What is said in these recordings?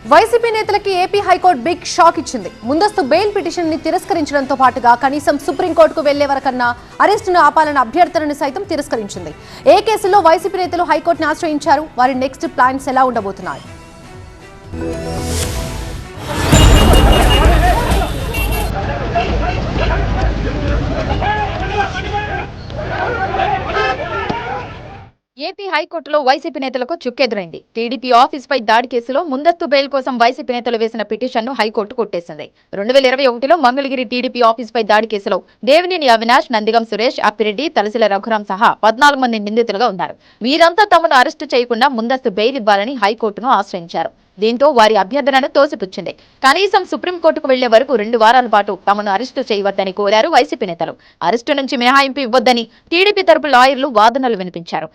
YCP నేతలకి AP high court big shock ఇచ్చింది. ముందస్తు బెయిల్ పిటిషన్ ని తిరస్కరించడంతో పాటుగా కనీసం సుప్రీంకోర్టుకు వెళ్లే వరకన్నా అరెస్టును ఆపాలన్న అభ్యర్థనను సైతం తిరస్కరించింది. ఏ కేసులో వైసీపీ నేతలు హైకోర్టును ఆశ్రయించారు, వారి నెక్స్ట్ ప్లాన్స్ ఎలా ఉండబోతున్నాయి? ఏపీ హైకోర్టులో వైసీపీ నేతలకు చుక్కెదురైంది. టీడీపీ ఆఫీస్ పై దాడి కేసులో ముందస్తు బెయిల్ కోసం వైసీపీ నేతలు వేసిన పిటిషన్ను హైకోర్టు కొట్టేసింది. 2021లో మంగళగిరి టీడీపీ ఆఫీస్ పై దాడి కేసులో దేవినేని అవినాష్, నందిగం సురేష్, అప్పిరెడ్డి, తలసిల రఘురాం సహా 14 మంది నిందితులుగా ఉన్నారు. వీరంతా తమను అరెస్టు చేయకుండా ముందస్తు బెయిల్ ఇవ్వాలని హైకోర్టును ఆశ్రయించారు. దీంతో వారి అభ్యర్థనను తోసిపుచ్చింది. కనీసం సుప్రీంకోర్టుకు వెళ్లే వరకు 2 వారాల పాటు తమను అరెస్టు చేయవద్దని కోరారు వైసీపీ నేతలు. అరెస్టు నుంచి మినహాయింపు ఇవ్వొద్దని టీడీపీ తరపు లాయర్లు వాదనలు వినిపించారు.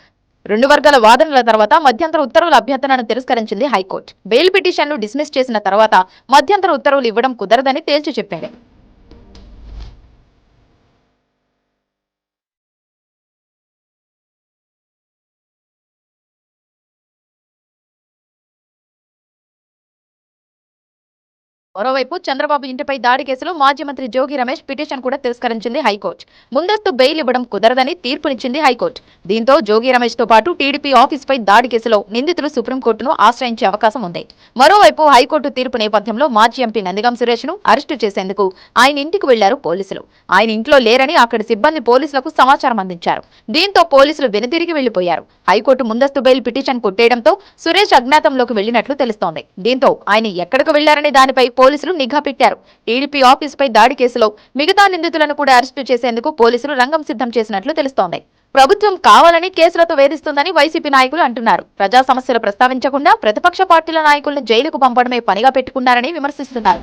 2 వర్గాల వాదనల తర్వాత మధ్యంతర ఉత్తర్వుల అభ్యర్థనను తిరస్కరించింది హైకోర్టు. బెయిల్ పిటిషన్లు డిస్మిస్ చేసిన తర్వాత మధ్యంతర ఉత్తర్వులు ఇవ్వడం కుదరదని తేల్చి చెప్పింది. మరోవైపు చంద్రబాబు ఇంటిపై దాడి కేసులో మాజీ మంత్రి జోగి రమేష్ పిటిషన్ కూడా తిరస్కరించింది హైకోర్టు. ముందస్తు బెయిల్ ఇవ్వడం కుదరదని తీర్పునిచ్చింది హైకోర్టు. దీంతో జోగి రమేష్ తో పాటు టీడీపీ ఆఫీస్ పై దాడి కేసులో నిందితులు సుప్రీంకోర్టును ఆశ్రయించే అవకాశం ఉంది. మరోవైపు హైకోర్టు తీర్పు నేపథ్యంలో మాజీ ఎంపీ నందిగం సురేష్ ను అరెస్టు చేసేందుకు ఆయన ఇంటికి వెళ్లారు పోలీసులు. ఆయన ఇంట్లో లేరని అక్కడి సిబ్బంది పోలీసులకు సమాచారం అందించారు. దీంతో పోలీసులు వెనుతిరిగి వెళ్లిపోయారు. హైకోర్టు ముందస్తు బెయిల్ పిటిషన్ కొట్టేయడంతో సురేష్ అజ్ఞాతంలోకి వెళ్లినట్లు తెలుస్తోంది. దీంతో ఆయన ఎక్కడికి వెళ్లారనే దానిపై పోలీసులు నిఘా పెట్టారు. టీడీపీ ఆఫీస్ పై దాడి కేసులో మిగతా నిందితులను కూడా అరెస్టు చేసేందుకు పోలీసులు రంగం సిద్ధం చేసినట్లు తెలుస్తోంది. ప్రభుత్వం కావాలని కేసులతో వేధిస్తుందని వైసీపీ నాయకులు అంటున్నారు. ప్రజా సమస్యలు ప్రస్తావించకుండా ప్రతిపక్ష పార్టీల నాయకులను జైలుకు పంపడమే పనిగా పెట్టుకున్నారని విమర్శిస్తున్నారు.